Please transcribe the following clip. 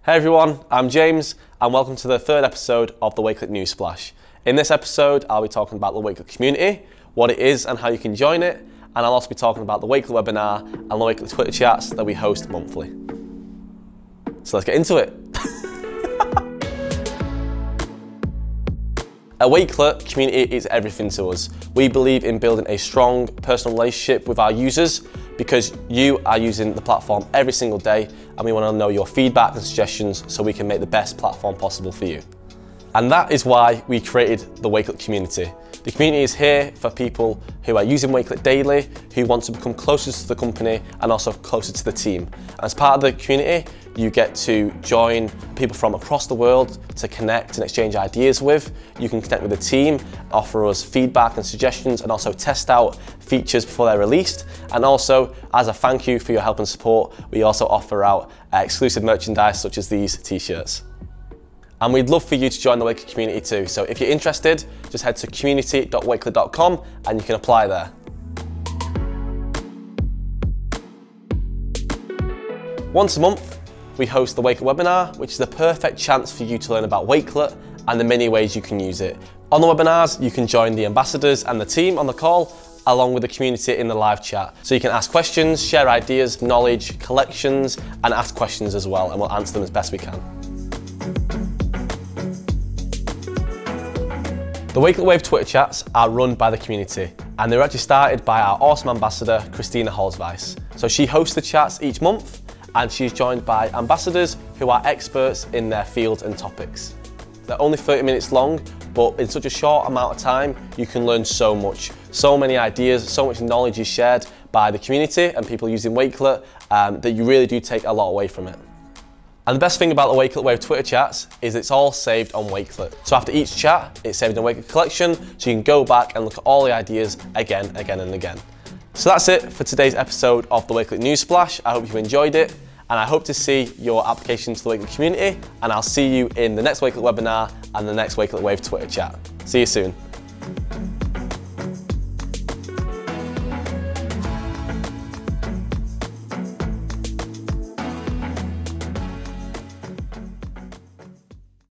Hey everyone, I'm James and welcome to the third episode of the Wakelet News Splash. In this episode, I'll be talking about the Wakelet Community, what it is and how you can join it, and I'll also be talking about the Wakelet webinar and the Wakelet Twitter chats that we host monthly. So let's get into it. A Wakelet community is everything to us. We believe in building a strong personal relationship with our users because you are using the platform every single day and we want to know your feedback and suggestions so we can make the best platform possible for you. And that is why we created the Wakelet Community. The community is here for people who are using Wakelet daily, who want to become closer to the company and also closer to the team. As part of the community, you get to join people from across the world to connect and exchange ideas with. You can connect with the team, offer us feedback and suggestions, and also test out features before they're released. And also, as a thank you for your help and support, we also offer out exclusive merchandise such as these t-shirts. And we'd love for you to join the Wakelet community too. So if you're interested, just head to community.wakelet.com and you can apply there. Once a month, we host the Wakelet webinar, which is the perfect chance for you to learn about Wakelet and the many ways you can use it. On the webinars, you can join the ambassadors and the team on the call, along with the community in the live chat. So you can ask questions, share ideas, knowledge, collections, and ask questions as well, and we'll answer them as best we can. The Wakelet Wave Twitter chats are run by the community and they were actually started by our awesome ambassador, Christina Holzweiss. So she hosts the chats each month and she's joined by ambassadors who are experts in their fields and topics. They're only 30 minutes long, but in such a short amount of time, you can learn so much. So many ideas, so much knowledge is shared by the community and people using Wakelet that you really do take a lot away from it. And the best thing about the Wakelet Wave Twitter chats is it's all saved on Wakelet. So after each chat, it's saved in a Wakelet collection, so you can go back and look at all the ideas again and again. So that's it for today's episode of the Wakelet News Splash. I hope you enjoyed it, and I hope to see your application to the Wakelet community, and I'll see you in the next Wakelet webinar and the next Wakelet Wave Twitter chat. See you soon.